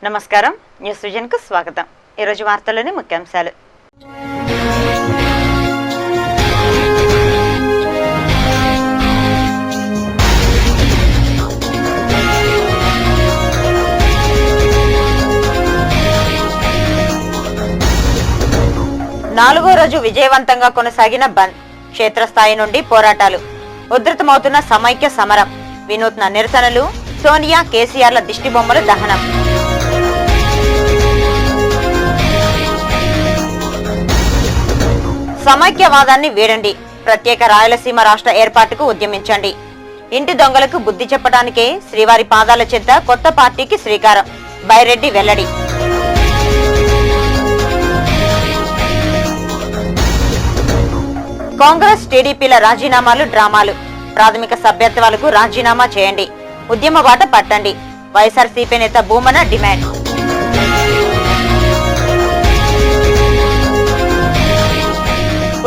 నమస్కారం, news vision కు స్వాగతం. ఈ రోజు వార్తల్లోని ముఖ్యాంశాలు. నాలుగో రోజు విజయవంతంగా కొనసాగిన బంద్, క్షేత్రస్థాయి నుండి పోరాటాలు, ఉధృతమవుతున్న సమైక్య సమరం, వినూత్న నిరసనలు, సోనియా కేసీఆర్ల దిష్టిబొమ్మల దహనం. సమైక్యవాదాన్ని వీడండి, ప్రత్యేక రాయలసీమ రాష్ట్ర ఏర్పాటుకు ఉద్యమించండి. ఇంటి దొంగలకు బుద్ధి చెప్పడానికే శ్రీవారి పాదాల చెంత కొత్త పార్టీకి శ్రీకారం, బైరెడ్డి వెల్లడి. కాంగ్రెస్ టీడీపీల రాజీనామాలు డ్రామాలు, ప్రాథమిక సభ్యత్వాలకు రాజీనామా చేయండి, ఉద్యమ బాట పట్టండి, వైఎస్ఆర్సీపీ నేత భూమన డిమాండ్.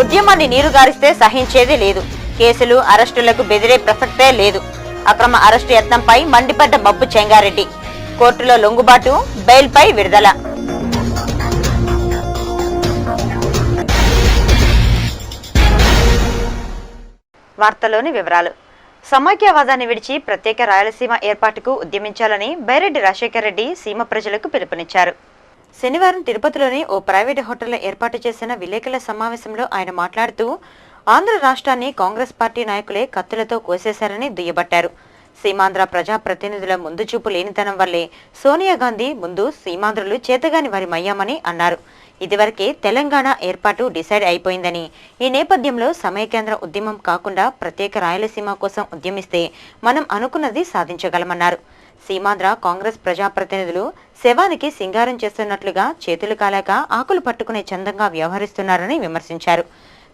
ఉద్యమాన్ని నీరుగారిస్తే సహించేది లేదు, కేసులు అరెస్టులకు బెదిరే ప్రసక్తే లేదు. అక్రమ అరెస్టు యత్నంపై మండిపడ్డ మబ్బు చెంగారెడ్డి, కోర్టులో లొంగుబాటు, బెయిల్పై విడుదల. వార్తలోని వివరాలు. సమైక్యవాదాన్ని విడిచి ప్రత్యేక రాయలసీమ ఏర్పాటుకు ఉద్యమించాలని బైరెడ్డి రాజశేఖర్ రెడ్డి సీమ ప్రజలకు పిలుపునిచ్చారు. శనివారం తిరుపతిలోని ఓ ప్రైవేటు హోటల్లో ఏర్పాటు చేసిన విలేకరుల సమావేశంలో ఆయన మాట్లాడుతూ ఆంధ్ర రాష్ట్రాన్ని కాంగ్రెస్ పార్టీ నాయకులే కత్తులతో కోసేశారని దుయ్యబట్టారు. సీమాంధ్ర ప్రజాప్రతినిధుల ముందు చూపు లేనితనం వల్లే సోనియా గాంధీ ముందు సీమాంధ్రులు చేతగాని వారి మయ్యామని అన్నారు. ఇదివరకే తెలంగాణ ఏర్పాటు డిసైడ్ అయిపోయిందని, ఈ నేపథ్యంలో సమైకేంద్ర ఉద్యమం కాకుండా ప్రత్యేక రాయలసీమ కోసం ఉద్యమిస్తే మనం అనుకున్నది సాధించగలమన్నారు. సీమాంధ్ర కాంగ్రెస్ ప్రజాప్రతినిధులు శవానికి సింగారం చేస్తున్నట్లుగా చేతులు కాలాక ఆకులు పట్టుకునే చందంగా వ్యవహరిస్తున్నారని విమర్శించారు.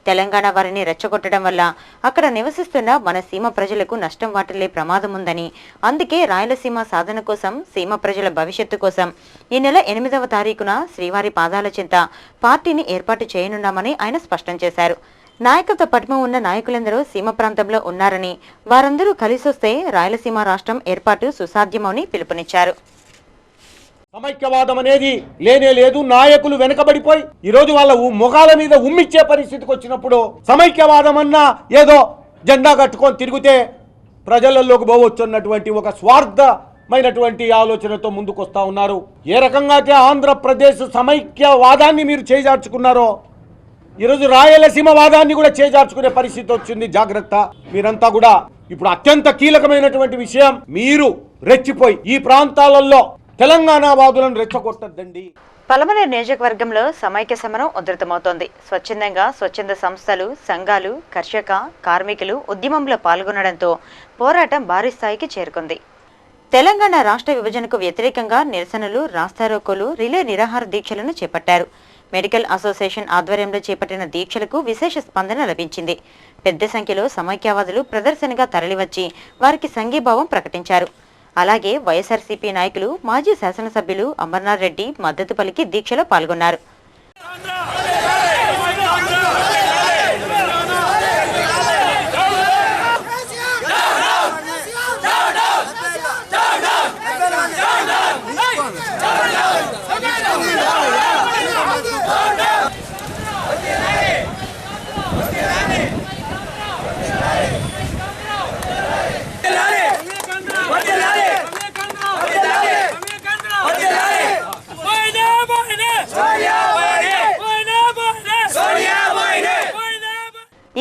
తెలంగాణ వారిని రెచ్చగొట్టడం వల్ల అక్కడ నివసిస్తున్న మన సీమ ప్రజలకు నష్టం వాటిల్లే ప్రమాదం ఉందని, అందుకే రాయలసీమ సాధన కోసం, సీమ ప్రజల భవిష్యత్తు కోసం ఈ నెల 8వ తారీఖున శ్రీవారి పాదాల చెంత పార్టీని ఏర్పాటు చేయనున్నామని ఆయన స్పష్టం చేశారు. నాయకత్వ పటిమ ఉన్న నాయకులందరూ సీమ ప్రాంతంలో ఉన్నారని, వారందరూ కలిసొస్తే రాయలసీమ రాష్ట్రం ఏర్పాటు సుసాధ్యమని పిలుపునిచ్చారు. సమైక్యవాదం అనేది లేనే లేదు. నాయకులు వెనకబడిపోయి ఈరోజు వాళ్ళ ముఖాల మీద ఉమ్మిచ్చే పరిస్థితికి వచ్చినప్పుడు సమైక్యవాదం అన్నా ఏదో జెండా కట్టుకొని తిరిగితే ప్రజలలోకి పోవచ్చున్నటువంటి ఒక స్వార్థమైనటువంటి ఆలోచనతో ముందుకొస్తా ఉన్నారు. ఏ రకంగా అయితే ఆంధ్రప్రదేశ్ సమైక్యవాదాన్ని మీరు చేజార్చుకున్నారో ఈరోజు రాయలసీమ వాదాన్ని కూడా చేజార్చుకునే పరిస్థితి వచ్చింది. జాగ్రత్త. మీరంతా కూడా ఇప్పుడు అత్యంత కీలకమైనటువంటి విషయం, మీరు రెచ్చిపోయి ఈ ప్రాంతాలలో తెలంగాణ వాదులను రెచ్చగొట్టద్దండి. పలమనేరు నియోజకవర్గంలో సమైక్య సమరం ఉధృతమవుతోంది. స్వచ్ఛందంగా స్వచ్ఛంద సంస్థలు, సంఘాలు, కర్షక, కార్మికులు ఉద్యమంలో పాల్గొనడంతో పోరాటం భారీ స్థాయికి చేరుకుంది. తెలంగాణ రాష్ట్ర విభజనకు వ్యతిరేకంగా నిరసనలు, రాస్తారోకోలు, రిలే నిరాహార దీక్షలను చేపట్టారు. మెడికల్ అసోసియేషన్ ఆధ్వర్యంలో చేపట్టిన దీక్షలకు విశేష స్పందన లభించింది. పెద్ద సంఖ్యలో సమైక్యవాదులు ప్రదర్శనగా తరలివచ్చి వారికి సంఘీభావం ప్రకటించారు. అలాగే వైఎస్ఆర్సీపీ నాయకులు, మాజీ శాసనసభ్యులు అమర్నాథ్ రెడ్డి మద్దతు పలికి దీక్షలో పాల్గొన్నారు.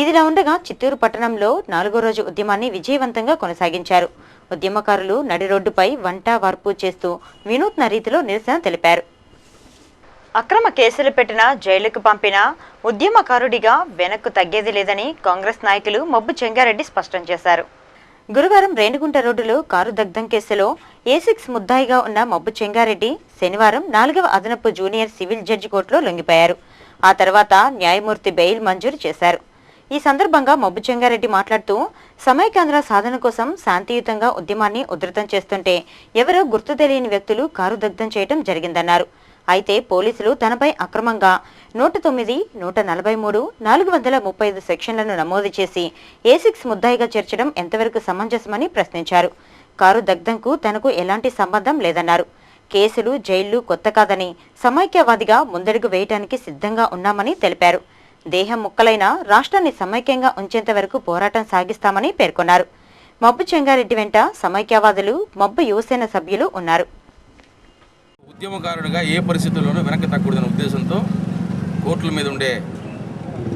ఇదిలా ఉండగా చిత్తూరు పట్టణంలో 4వ రోజు ఉద్యమాన్ని విజయవంతంగా కొనసాగించారు. ఉద్యమకారులు నడి రోడ్డుపై వంట వార్పు చేస్తూ వినూత్న రీతిలో నిరసన తెలిపారు. అక్రమ కేసులు పెట్టిన, జైలుకు పంపిన ఉద్యమకారుడిగా వెనక్కు తగ్గేది లేదని కాంగ్రెస్ నాయకులు మబ్బు చెంగారెడ్డి స్పష్టం చేశారు. గురువారం రేణిగుంట రోడ్డులో కారు దగ్ధం కేసులో A6 ముద్దాయిగా ఉన్న మబ్బు చెంగారెడ్డి శనివారం 4వ అదనపు జూనియర్ సివిల్ జడ్జి కోర్టులో లొంగిపోయారు. ఆ తర్వాత న్యాయమూర్తి బెయిల్ మంజూరు చేశారు. ఈ సందర్భంగా మబ్బు చెంగారెడ్డి మాట్లాడుతూ సమైకాంధ్ర సాధన కోసం శాంతియుతంగా ఉద్యమాన్ని ఉధృతం చేస్తుంటే ఎవరో గుర్తు తెలియని వ్యక్తులు కారు దగ్ధం చేయడం జరిగిందన్నారు. అయితే పోలీసులు తనపై అక్రమంగా 109, 143, 435 సెక్షన్లను నమోదు చేసి A6 ముద్దాయిగా చేర్చడం ఎంతవరకు సమంజసమని ప్రశ్నించారు. కారు దగ్ధంకు తనకు ఎలాంటి సంబంధం లేదన్నారు. కేసులు, జైళ్లు కొత్త కాదని, సమైక్యవాదిగా ముందడుగు వేయడానికి సిద్ధంగా ఉన్నామని తెలిపారు. దేహం ముక్కలైనా రాష్ట్రాన్ని సమైక్యంగా ఉంచేంత వరకు పోరాటం సాగిస్తామని పేర్కొన్నారు. మబ్బు చెంగారెడ్డి వెంట సమైక్యవాదులు, మబ్బు యువసేన సభ్యులు ఉన్నారు. ఉద్యమకారుడిగా ఏ పరిస్థితుల్లోనూ వెనక్కి తగ్గకూడదనే ఉద్దేశంతో కోర్టుల మీద ఉండే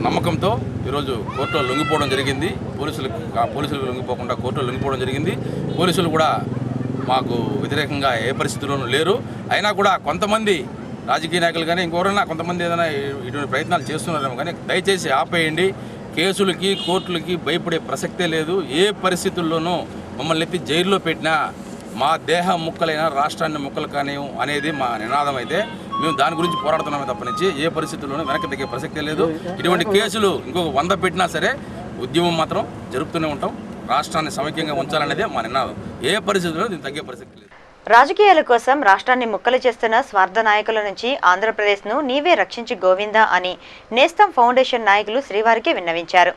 నమ్మకంతో ఈరోజు కోర్టులో లొంగిపోవడం జరిగింది. పోలీసులకు లొంగిపోకుండా కోర్టులో లొంగిపోవడం జరిగింది. పోలీసులు కూడా మాకు వ్యతిరేకంగా ఏ పరిస్థితుల్లోనూ లేరు. అయినా కూడా కొంతమంది రాజకీయ నాయకులు కానీ ఇంకెవరైనా కొంతమంది ఏదైనా ఇటువంటి ప్రయత్నాలు చేస్తున్నారేమో కానీ దయచేసి ఆపేయండి. కేసులకి, కోర్టులకి భయపడే ప్రసక్తే లేదు. ఏ పరిస్థితుల్లోనూ మమ్మల్ని ఎత్తి జైల్లో పెట్టినా మా దేహం ముక్కలైనా రాష్ట్రాన్ని ముక్కలు కానీ అనేది మా నినాదం. అయితే మేము దాని గురించి పోరాడుతున్నామే తప్పనించి ఏ పరిస్థితుల్లోనూ వెనక్కి తగ్గే ప్రసక్తే లేదు. ఇటువంటి కేసులు ఇంకొక 100 పెట్టినా సరే ఉద్యమం మాత్రం జరుపుతూనే ఉంటాం. రాష్ట్రాన్ని సమైక్యంగా ఉంచాలనేదే మా నినాదం. ఏ పరిస్థితుల్లో దీన్ని తగ్గే ప్రసక్తి లేదు. రాజకీయాల కోసం రాష్ట్రాన్ని ముక్కలు చేస్తున్న స్వార్థ నాయకుల నుంచి ఆంధ్రప్రదేశ్ను నీవే రక్షించి గోవిందా అని నేస్తం ఫౌండేషన్ నాయకులు శ్రీవారికి విన్నవించారు.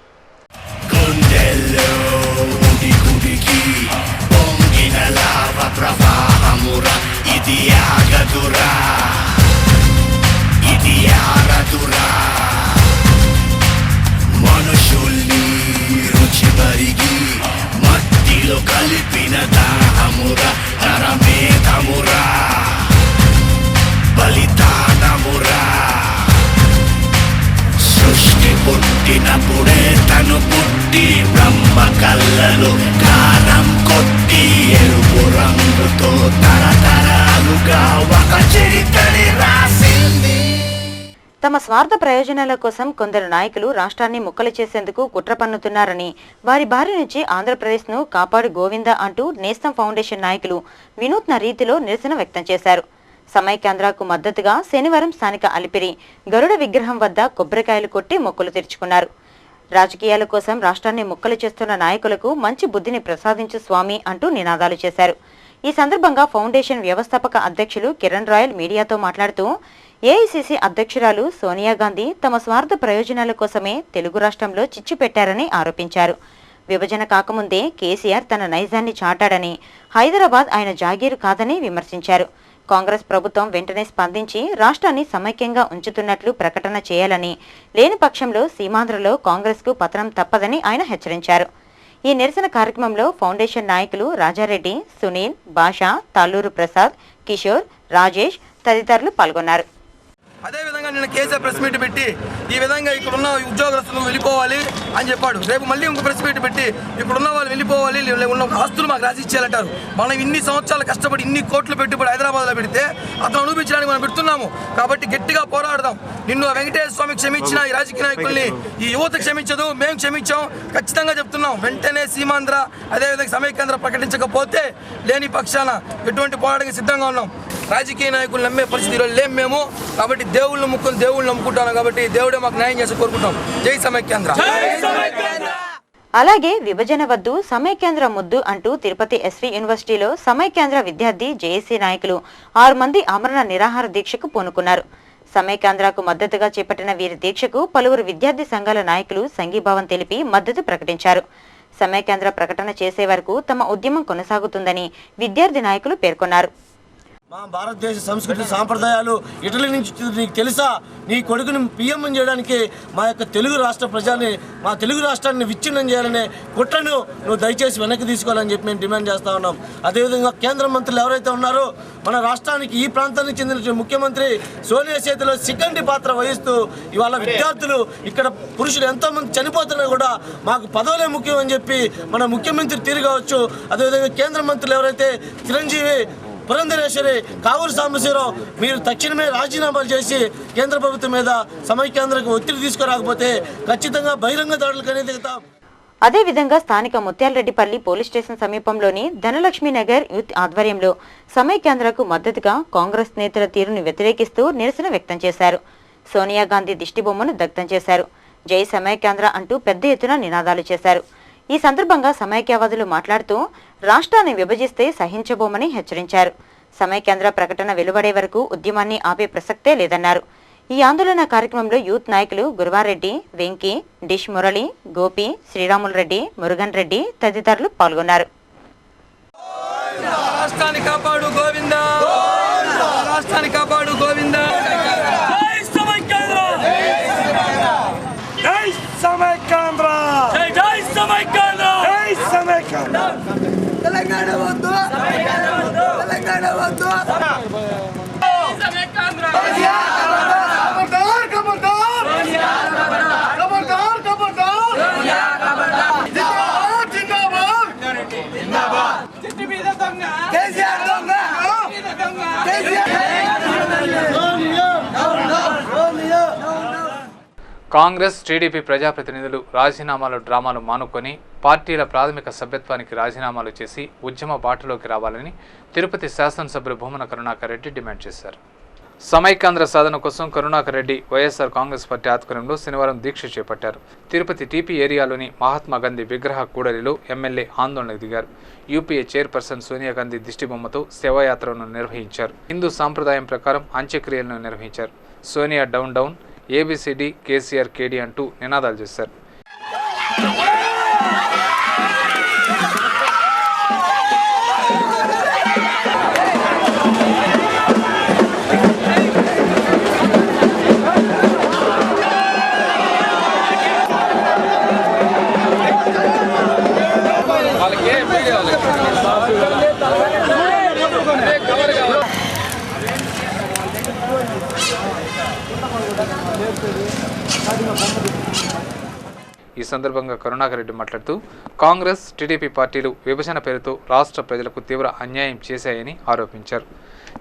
మనుషుల్ని రుచి మరిగి మట్టిలో కలిపిన దాహమురా, నరమేధమురా, బలిదానమురా. సృష్టి పుట్టినప్పుడే తను పుట్టి బ్రహ్మ కళ్ళలు కారం కొట్టి ఎరుపు రంగుతో తరతరాలుగా ఒక చరిత్రని రాసింది. తమ స్వార్థ ప్రయోజనాల కోసం కొందరు నాయకులు రాష్ట్రాన్ని ముక్కలు చేసేందుకు కుట్ర పన్నుతున్నారని, వారి బారి నుంచి ఆంధ్రప్రదేశ్ను కాపాడు గోవిందా అంటూ నేస్తం ఫౌండేషన్ నాయకులు వినూత్న రీతిలో నిరసన వ్యక్తం చేశారు. సమైక్యాంధ్రకు మద్దతుగా శనివారం స్థానిక అలిపిరి గరుడ విగ్రహం వద్ద కొబ్బరికాయలు కొట్టి మొక్కులు తెరుచుకున్నారు. రాజకీయాల కోసం రాష్ట్రాన్ని ముక్కలు చేస్తున్న నాయకులకు మంచి బుద్ధిని ప్రసాదించు స్వామి అంటూ నినాదాలు చేశారు. ఈ సందర్భంగా ఫౌండేషన్ వ్యవస్థాపక అధ్యక్షులు కిరణ్ రాయల్ మీడియాతో మాట్లాడుతూ, ఏఐసీసీ అధ్యక్షురాలు సోనియా గాంధీ తమ స్వార్థ ప్రయోజనాల కోసమే తెలుగు రాష్ట్రంలో చిచ్చు పెట్టారని ఆరోపించారు. విభజన కాకముందే కేసీఆర్ తన నైజాన్ని చాటాడని, హైదరాబాద్ ఆయన జాగీరు కాదని విమర్శించారు. కాంగ్రెస్ ప్రభుత్వం వెంటనే స్పందించి రాష్ట్రాన్ని సమైక్యంగా ఉంచుతున్నట్లు ప్రకటన చేయాలని, లేని పక్షంలో సీమాంధ్రలో కాంగ్రెస్కు పతనం తప్పదని ఆయన హెచ్చరించారు. ఈ నిరసన కార్యక్రమంలో ఫౌండేషన్ నాయకులు రాజారెడ్డి, సునీల్, భాషా, తాళ్ళూరు ప్రసాద్, కిషోర్, రాజేష్ తదితరులు పాల్గొన్నారు. అదేవిధంగా నిన్న కేసీఆర్ ప్రెస్ మీట్ పెట్టి ఈ విధంగా ఇక్కడున్న ఉద్యోగస్తులు వెళ్ళిపోవాలి అని చెప్పాడు. రేపు మళ్ళీ ఇంకో ప్రెస్ మీట్ పెట్టి ఇక్కడున్న వాళ్ళు వెళ్ళిపోవాలి, ఉన్న ఆస్తులు మాకు రాసి ఇచ్చేయాలంటారు. మనం ఇన్ని సంవత్సరాలు కష్టపడి ఇన్ని కోట్లు పెట్టుబడి హైదరాబాద్లో పెడితే అతను అనిపించడానికి మనం పెడుతున్నాము. కాబట్టి గట్టిగా పోరాడదాం. నిన్ను వెంకటేశ్వర స్వామి క్షమించిన ఈ రాజకీయ నాయకుల్ని ఈ యువత క్షమించదు, మేము క్షమించాం. ఖచ్చితంగా చెప్తున్నాం. వెంటనే సీమాంధ్ర అదేవిధంగా సమైక్యాంధ్ర ప్రకటించకపోతే లేని పక్షాన ఎటువంటి పోరాటానికి సిద్ధంగా ఉన్నాం. రాజకీయ నాయకులు నమ్మే పరిస్థితిలో లేం మేము. కాబట్టి దేవుళ్ళు ముక్కులు దేవుళ్ళు నమ్ముకుంటాను. కాబట్టి దేవుడే మాకు న్యాయం చేసి కోరుకుంటాం. జై సమైక్యాంధ్ర. అలాగే విభజన వద్దు, సమైక్యాంధ్ర ముద్దు అంటూ తిరుపతి ఎస్వి యూనివర్సిటీలో సమైక్యాంధ్ర విద్యార్థి జేఏసీ నాయకులు 6 మంది ఆమరణ నిరాహార దీక్షకు పూనుకున్నారు. సమైక్యాంధ్రకు మద్దతుగా చేపట్టిన వీరి దీక్షకు పలువురు విద్యార్థి సంఘాల నాయకులు సంఘీభావం తెలిపి మద్దతు ప్రకటించారు. సమైక్యాంధ్ర ప్రకటన చేసే వరకు తమ ఉద్యమం కొనసాగుతుందని విద్యార్థి నాయకులు పేర్కొన్నారు. మా భారతదేశ సంస్కృతి సాంప్రదాయాలు ఇటలీ నుంచి నీకు తెలుసా? నీ కొడుకుని పిఎం చేయడానికి మా యొక్క తెలుగు రాష్ట్ర ప్రజల్ని, మా తెలుగు రాష్ట్రాన్ని విచ్ఛిన్నం చేయాలనే కుట్రను నువ్వు దయచేసి వెనక్కి తీసుకోవాలని చెప్పి మేము డిమాండ్ చేస్తూ ఉన్నాం. అదేవిధంగా కేంద్ర మంత్రులు ఎవరైతే ఉన్నారో మన రాష్ట్రానికి ఈ ప్రాంతానికి చెందిన ముఖ్యమంత్రి సోనియా చేతిలో సికండి పాత్ర వహిస్తూ ఇవాళ విద్యార్థులు ఇక్కడ పురుషులు ఎంతోమంది చనిపోతున్నా కూడా మాకు పదవులే ముఖ్యం అని చెప్పి మన ముఖ్యమంత్రి తీరుగావచ్చు. అదేవిధంగా కేంద్ర మంత్రులు ఎవరైతే చిరంజీవి, పురంధరేశ్వరి, కావూరు సాంబశివరావు మీరు తక్షణమే రాజీనామాలు చేసి కేంద్ర ప్రభుత్వం మీద సమైక్యాంధ్రకు ఒత్తిడి తీసుకురాకపోతే ఖచ్చితంగా బహిరంగ దాడులకు అనేది దిగుతాం. అదేవిధంగా స్థానిక ముత్యాలరెడ్డిపల్లి పోలీస్ స్టేషన్ సమీపంలోని ధనలక్ష్మీనగర్ యూత్ ఆధ్వర్యంలో సమైక్యాంధ్రకు మద్దతుగా కాంగ్రెస్ నేతల తీరును వ్యతిరేకిస్తూ నిరసన వ్యక్తం చేశారు. సోనియా గాంధీ దిష్టిబొమ్మను దగ్ధం చేశారు. జై సమైక్యాంధ్ర అంటూ పెద్ద ఎత్తున నినాదాలు చేశారు. ఈ సందర్భంగా సమైక్యవాదులు మాట్లాడుతూ రాష్ట్రాన్ని విభజిస్తే సహించబోమని హెచ్చరించారు. సమైక్యాంధ్ర ప్రకటన వెలువడే వరకు ఉద్యమాన్ని ఆపే ప్రసక్తే లేదన్నారు. ఈ ఆందోళన కార్యక్రమంలో యూత్ నాయకులు గురువారెడ్డి, వెంకీ, డిష్ మురళి, గోపి, శ్రీరాములు రెడ్డి, మురుగన్ రెడ్డి తదితరులు పాల్గొన్నారు. రాష్ట్రాన్ని కాపాడు గోవిందా. రాష్ట్రాన్ని కాపాడు గోవింద. జై సమైక్యాంధ్ర, జై సమైక్యాంధ్ర, జై సమైక్యాంధ్ర, జై సమైక్యాంధ్ర. తెలంగాణ వద్దు, తెలంగాణ వద్దు. కాంగ్రెస్ టీడీపీ ప్రజాప్రతినిధులు రాజీనామాలు డ్రామాలు మానుకొని పార్టీల ప్రాథమిక సభ్యత్వానికి రాజీనామాలు చేసి ఉద్యమ బాటలోకి రావాలని తిరుపతి శాసనసభ్యులు భూమన కరుణాకర్ రెడ్డి డిమాండ్ చేశారు. సమైక్యాంధ్ర సాధన కోసం Karunakar Reddy YSR Congress party ఆధ్వర్యంలో శనివారం దీక్ష చేపట్టారు. తిరుపతి టీపీ ఏరియాలోని మహాత్మా గాంధీ విగ్రహ కూడలిలో ఎమ్మెల్యే ఆందోళనకు దిగారు. యూపీఏ చైర్పర్సన్ సోనియా గాంధీ దిష్టిబొమ్మతో శోభాయాత్రను నిర్వహించారు. హిందూ సాంప్రదాయం ప్రకారం అంత్యక్రియలను నిర్వహించారు. Sonia down down, ABCD, KCR KD అంటూ నినాదాలు చేశారు. ఈ సందర్భంగా కరుణాకర్ రెడ్డి మాట్లాడుతూ కాంగ్రెస్ టీడీపీ పార్టీలు విభజన పేరుతో రాష్ట్ర ప్రజలకు తీవ్ర అన్యాయం చేశాయని ఆరోపించారు.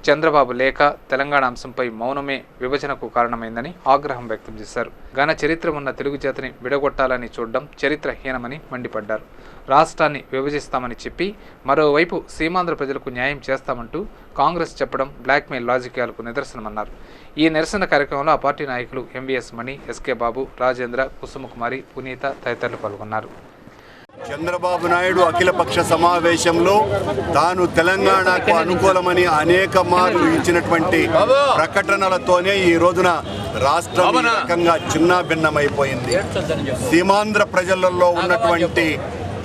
చంద్రబాబు లేఖ తెలంగాణ అంశంపై మౌనమే విభజనకు కారణమైందని ఆగ్రహం వ్యక్తం చేశారు. ఘన చరిత్ర ఉన్న తెలుగు జాతిని విడగొట్టాలని చూడడం చరిత్రహీనమని మండిపడ్డారు. రాష్ట్రాన్ని విభజిస్తామని చెప్పి మరోవైపు సీమాంధ్ర ప్రజలకు న్యాయం చేస్తామంటూ కాంగ్రెస్ చెప్పడం బ్లాక్మెయిల్ రాజకీయాలకు నిదర్శనమన్నారు. ఈ నిరసన కార్యక్రమంలో ఆ పార్టీ నాయకులు ఎంవీఎస్ మణి, ఎస్కే బాబు, రాజేంద్ర, కుసుమకుమారి, పునీత తదితరులు పాల్గొన్నారు. చంద్రబాబు నాయుడు అఖిలపక్ష సమావేశంలో తాను తెలంగాణకు అనుకూలమని అనేక మార్లు ఇచ్చినటువంటి ప్రకటనలతోనే ఈ రోజున రాష్ట్రం ఈ రకంగా చిన్నాభిన్నమైపోయింది. సీమాంధ్ర ప్రజలలో ఉన్నటువంటి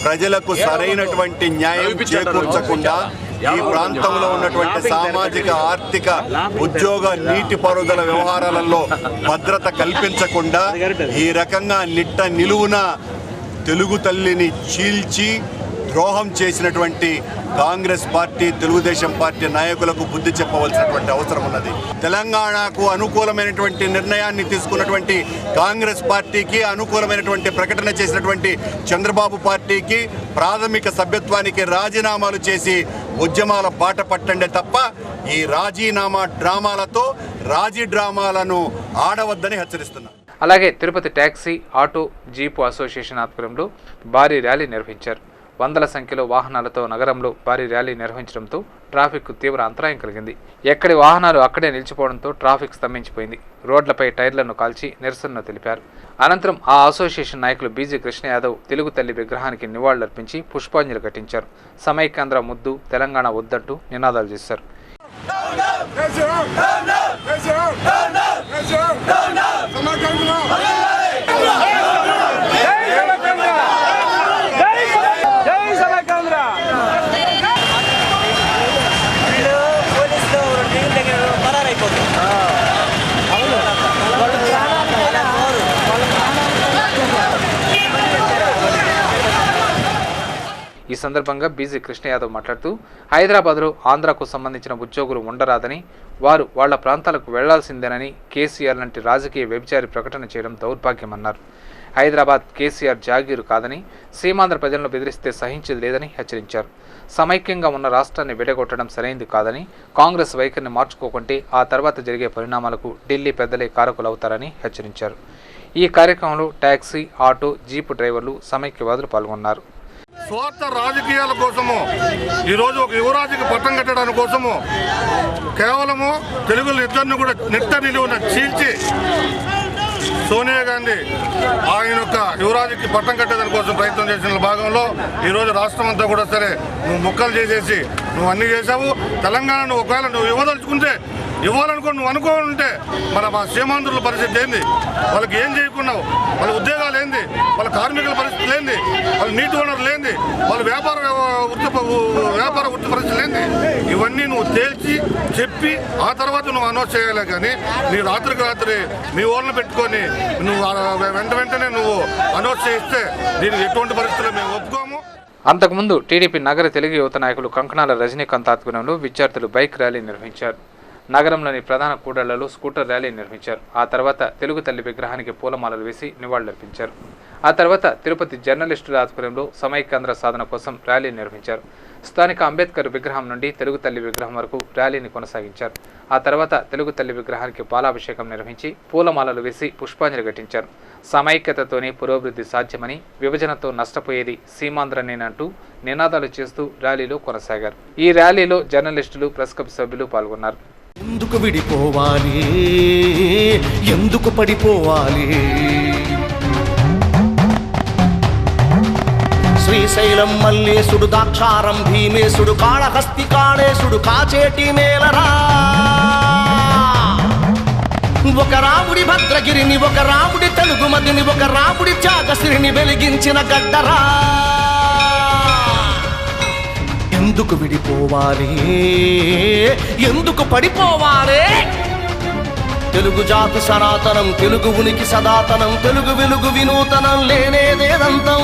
ప్రజలకు సరైనటువంటి న్యాయం చేకూర్చకుండా ఈ ప్రాంతంలో ఉన్నటువంటి సామాజిక, ఆర్థిక, ఉద్యోగ, నీటిపారుదల వ్యవహారాలలో భద్రత కల్పించకుండా ఈ రకంగా నిట్ట నిలువున తెలుగు తల్లిని చీల్చి ద్రోహం చేసినటువంటి కాంగ్రెస్ పార్టీ, తెలుగుదేశం పార్టీ నాయకులకు బుద్ధి చెప్పవలసినటువంటి అవసరం ఉన్నది. తెలంగాణకు అనుకూలమైనటువంటి నిర్ణయాన్ని తీసుకున్నటువంటి కాంగ్రెస్ పార్టీకి, అనుకూలమైనటువంటి ప్రకటన చేసినటువంటి చంద్రబాబు పార్టీకి ప్రాథమిక సభ్యత్వానికి రాజీనామాలు చేసి ఉద్యమాల బాట పట్టండే తప్ప ఈ రాజీనామా డ్రామాలతో రాజీ డ్రామాలను ఆడవద్దని హెచ్చరిస్తున్నారు. అలాగే Tirupati taxi, auto, jeep association ఆధ్వర్యంలో భారీ ర్యాలీ నిర్వహించారు. వందల సంఖ్యలో వాహనాలతో నగరంలో భారీ ర్యాలీ నిర్వహించడంతో ట్రాఫిక్ తీవ్ర అంతరాయం కలిగింది. ఎక్కడి వాహనాలు అక్కడే నిలిచిపోవడంతో ట్రాఫిక్ స్తంభించిపోయింది. రోడ్లపై టైర్లను కాల్చి నిరసనను తెలిపారు. అనంతరం ఆ అసోసియేషన్ నాయకులు బీజీ కృష్ణ యాదవ్ తెలుగు తల్లి విగ్రహానికి నివాళులర్పించి పుష్పాంజలి ఘటించారు. సమైక్యాంధ్ర ముద్దు, తెలంగాణ వద్దంటూ నినాదాలు చేశారు. ఈ సందర్భంగా బీజీ కృష్ణ యాదవ్ మాట్లాడుతూ హైదరాబాద్లో ఆంధ్రాకు సంబంధించిన ఉద్యోగులు ఉండరాదని, వారు వాళ్ల ప్రాంతాలకు వెళ్లాల్సిందేనని కేసీఆర్ లాంటి రాజకీయ వ్యభిచారి ప్రకటన చేయడం దౌర్భాగ్యమన్నారు. హైదరాబాద్ కేసీఆర్ జాగీరు కాదని, సీమాంధ్ర ప్రజలను బెదిరిస్తే సహించేది లేదని హెచ్చరించారు. సమైక్యంగా ఉన్న రాష్ట్రాన్ని విడగొట్టడం సరైంది కాదని, కాంగ్రెస్ వైఖరిని మార్చుకోకుంటే ఆ తర్వాత జరిగే పరిణామాలకు ఢిల్లీ పెద్దలే కారకులవుతారని హెచ్చరించారు. ఈ కార్యక్రమంలో ట్యాక్సీ, ఆటో, జీపు డ్రైవర్లు, సమైక్యవాదులు పాల్గొన్నారు. స్వార్థ రాజకీయాల కోసము ఈరోజు ఒక యువరాజుకి పట్టం కట్టడానికి కోసము కేవలము తెలుగు ఇద్దరిని కూడా నిట్ట నిలువున చీల్చి సోనియా గాంధీ ఆయన యొక్క యువరాజుకి పట్టం కట్టేదాని కోసం ప్రయత్నం చేసిన భాగంలో ఈరోజు రాష్ట్రం అంతా కూడా సరే నువ్వు ముక్కలు చేసేసి నువ్వు అన్నీ చేశావు. తెలంగాణను ఒకవేళ నువ్వు ఇవ్వదలుచుకుంటే ఇవ్వాలనుకో నువ్వు అనుకోనుంటే మా సీమాంధ్రుల పరిస్థితి ఏంది, వాళ్ళకి ఏం చేయకున్నావు, వాళ్ళ ఉద్యోగాలు ఏంది, వాళ్ళ కార్మికుల పరిస్థితులు ఏంది, వాళ్ళ నీటి వనరులు ఏంది, వాళ్ళ వ్యాపార వృత్తి పరిస్థితులు ఏంది, ఇవన్నీ నువ్వు తేల్చి చెప్పి ఆ తర్వాత నువ్వు అనౌన్స్ చేయాలి. కానీ నీ రాత్రికి రాత్రి మీ ఊళ్ళని పెట్టుకొని నువ్వు వెంటనే నువ్వు అనౌన్స్ చేస్తే దీనికి ఎటువంటి పరిస్థితుల్లో మేము ఒప్పుకోము. అంతకుముందు టీడీపీ నగర తెలుగు యువత నాయకులు కంకణాల రజనీకాంత్ ఆధ్వర్యంలో విద్యార్థులు బైక్ ర్యాలీ నిర్వహించారు. నగరంలోని ప్రధాన కూడళ్లలో స్కూటర్ ర్యాలీ నిర్వహించారు. ఆ తర్వాత తెలుగు తల్లి విగ్రహానికి పూలమాలలు వేసి నివాళులర్పించారు. ఆ తర్వాత తిరుపతి జర్నలిస్టుల ఆధ్వర్యంలో సమైక్యాంధ్ర సాధన కోసం ర్యాలీ నిర్వహించారు. స్థానిక అంబేద్కర్ విగ్రహం నుండి తెలుగు తల్లి విగ్రహం వరకు ర్యాలీని కొనసాగించారు. ఆ తర్వాత తెలుగు తల్లి విగ్రహానికి పాలాభిషేకం నిర్వహించి పూలమాలలు వేసి పుష్పాంజలి ఘటించారు. సమైక్యతతోనే పురోభివృద్ధి సాధ్యమని, విభజనతో నష్టపోయేది సీమాంధ్రనేనంటూ నినాదాలు చేస్తూ ర్యాలీలో కొనసాగారు. ఈ ర్యాలీలో జర్నలిస్టులు, ప్రెస్ క్లబ్ సభ్యులు పాల్గొన్నారు. ఎందుకు విడిపోవాలి, ఎందుకు పడిపోవాలి, శ్రీశైలం మల్లేశుడు, దాక్షారం భీమేశుడు, కాళహస్తి కాళేశుడు, కాచేటి మేలరా, ఒక రాముడి భద్రగిరిని, ఒక రాముడి తెలుగుమదిని, ఒక రాముడి త్యాగశ్రీని వెలిగించిన గడ్డరా. ఎందుకు విడిపోవాలి, ఎందుకు పడిపోవాలి, తెలుగు జాతి సనాతనం, తెలుగు ఉనికి సదాతనం, తెలుగు వెలుగు వినూతనం, లేనేదేదంతం,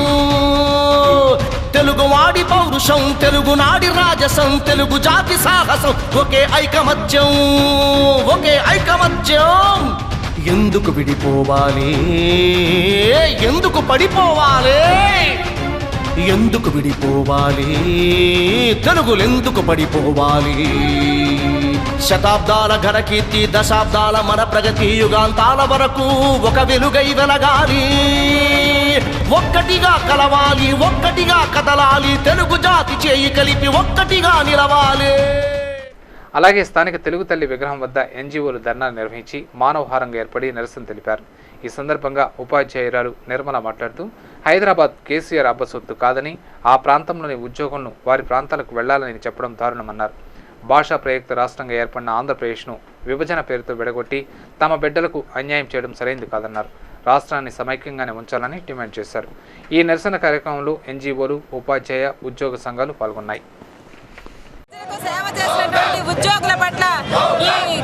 తెలుగు వాడి పౌరుషం, తెలుగు నాడి రాజసం, తెలుగు జాతి సాహసం, ఒకే ఐకమత్యం, ఒకే ఐకమత్యం. ఎందుకు విడిపోవాలి, ఎందుకు పడిపోవాలి, ఎందుకు విడిపోవాలి, తెలుగులెందుకు పడిపోవాలి. శతాబ్దాల ఘనకీర్తి, దశాబ్దాల మన ప్రగతి, యుగాంతాల వరకు ఒక వెలుగై వెలగాలి. ఒక్కటిగా కలవాలి, ఒక్కటిగా కదలాలి, తెలుగు జాతి చేయి కలిపి ఒక్కటిగా నిలవాలి. అలాగే స్థానిక తెలుగు తల్లి విగ్రహం వద్ద ఎన్జీఓలు ధర్నా నిర్వహించి మానవహారంగా ఏర్పడి నిరసన తెలిపారు. ఈ సందర్భంగా ఉపాధ్యాయురాలు నిర్మల మాట్లాడుతూ, హైదరాబాద్ కేసీఆర్ అబ్బ సొత్తు కాదని, ఆ ప్రాంతంలోని ఉద్యోగులను వారి ప్రాంతాలకు వెళ్లాలని చెప్పడం దారుణమన్నారు. భాషా ప్రయుక్త రాష్ట్రంగా ఏర్పడిన ఆంధ్రప్రదేశ్ను విభజన పేరుతో విడగొట్టి తమ బిడ్డలకు అన్యాయం చేయడం సరైంది కాదన్నారు. రాష్ట్రాన్ని సమైక్యంగానే ఉంచాలని డిమాండ్ చేశారు. ఈ నిరసన కార్యక్రమంలో ఎన్జీఓలు, ఉపాధ్యాయ, ఉద్యోగ సంఘాలు పాల్గొన్నాయి. సేవ చేసినటువంటి ఉద్యోగుల పట్ల ఈ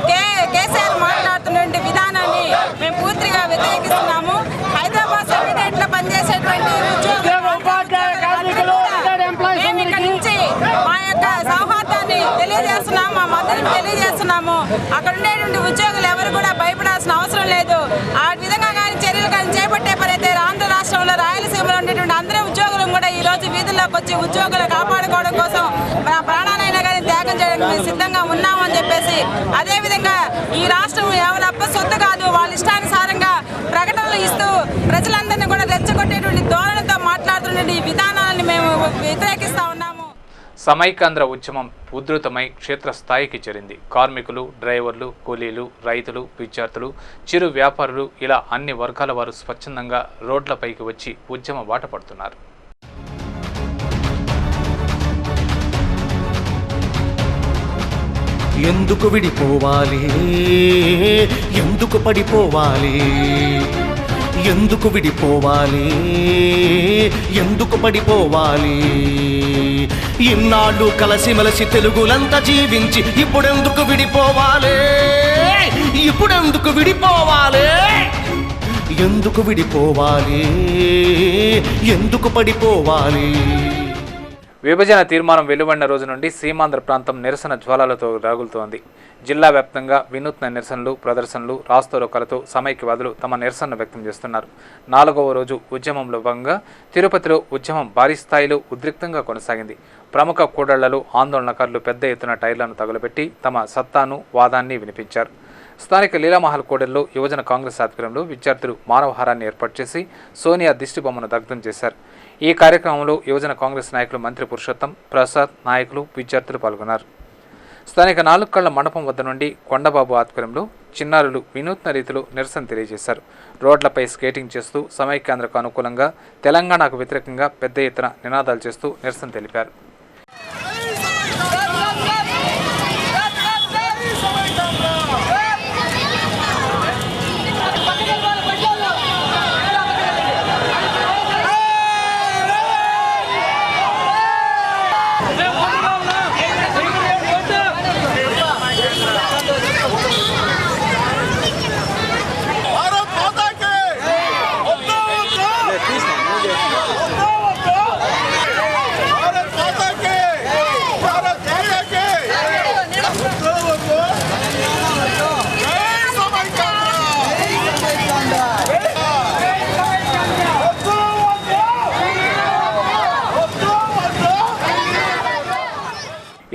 కేసీఆర్ మాట్లాడుతున్న విధానాన్ని మేము పూర్తిగా వ్యతిరేకిస్తున్నాము. హైదరాబాద్ సెక్రటరియట్ లో పనిచేసేటువంటి మేము ఇక్కడ నుంచి మా యొక్క సౌహార్దాన్ని తెలియజేస్తున్నాము, మా మద్దతుని తెలియజేస్తున్నాము. అక్కడ ఉండేటువంటి ఉద్యోగులు ఎవరు కూడా భయపడాల్సిన అవసరం లేదు. ఆ విధంగా కానీ చర్యలు కానీ చేపట్టే పనైతే ఆంధ్ర రాష్ట్రంలో రాయలసీమలో ఉండేటువంటి అందరూ ఉద్యోగులు కూడా ఈ రోజు వీధుల్లోకి వచ్చి ఉద్యోగులు కాపాడుకోవడం కోసం మన ప్రాణాలైనా కానీ త్యాగం చేయడానికి మేము సిద్ధంగా ఉన్నామని చెప్పేసి, అదేవిధంగా ఈ రాష్ట్రం ఎవరి అప్ప సొత్తు కాదు, వాళ్ళ ఇష్టానుసారంగా ప్రకటనలు ఇస్తూ ప్రజలందరినీ కూడా రెచ్చగొట్టేటువంటి ధోరణితో మాట్లాడుతున్న ఈ విధానాలను మేము వ్యతిరేకిస్తా ఉన్నాము. సమైకాంధ్ర ఉద్యమం ఉధృతమై క్షేత్రస్థాయికి చేరింది. కార్మికులు, డ్రైవర్లు, కూలీలు, రైతులు, విద్యార్థులు, చిరు వ్యాపారులు ఇలా అన్ని వర్గాల వారు స్వచ్ఛందంగా రోడ్లపైకి వచ్చి ఉద్యమ బాట పడుతున్నారు. ఎందుకు విడిపోవాలి, ఎందుకు పడిపోవాలి, ఎందుకు విడిపోవాలి, ఎందుకు పడిపోవాలి, ఇన్నాళ్ళు కలిసిమెలిసి తెలుగులంతా జీవించి ఇప్పుడెందుకు విడిపోవాలి, ఇప్పుడెందుకు విడిపోవాలి, ఎందుకు విడిపోవాలి, ఎందుకు పడిపోవాలి. విభజన తీర్మానం వెలువడిన రోజు నుండి సీమాంధ్ర ప్రాంతం నిరసన జ్వాలలతో రాగులుతోంది. జిల్లా వ్యాప్తంగా వినూత్న నిరసనలు, ప్రదర్శనలు, రాస్తారోకాలతో సమైక్యవాదులు తమ నిరసన వ్యక్తం చేస్తున్నారు. 4వ రోజు ఉద్యమంలో భాగంగా తిరుపతిలో ఉద్యమం భారీ స్థాయిలో ఉద్రిక్తంగా కొనసాగింది. ప్రముఖ కూడళ్లలో ఆందోళనకారులు పెద్ద ఎత్తున టైర్లను తగులబెట్టి తమ సత్తాను, వాదాన్ని వినిపించారు. స్థానిక లీలామహల్ కూడలిలో యువజన కాంగ్రెస్ ఆధ్వర్యంలో విద్యార్థులు మానవహారాన్ని ఏర్పాటు చేసి సోనియా దిష్టిబొమ్మను దగ్ధం చేశారు. ఈ కార్యక్రమంలో యువజన కాంగ్రెస్ నాయకులు మంత్రి పురుషోత్తం, ప్రసాద్, నాయకులు, విద్యార్థులు పాల్గొన్నారు. స్థానిక 4 కళ్ల మండపం వద్ద నుండి కొండబాబు ఆధ్వర్యంలో చిన్నారులు వినూత్న రీతిలో నిరసన తెలియజేశారు. రోడ్లపై స్కేటింగ్ చేస్తూ సమైక్యాంధ్రకు అనుకూలంగా, తెలంగాణకు వ్యతిరేకంగా పెద్ద ఎత్తున నినాదాలు చేస్తూ నిరసన తెలిపారు.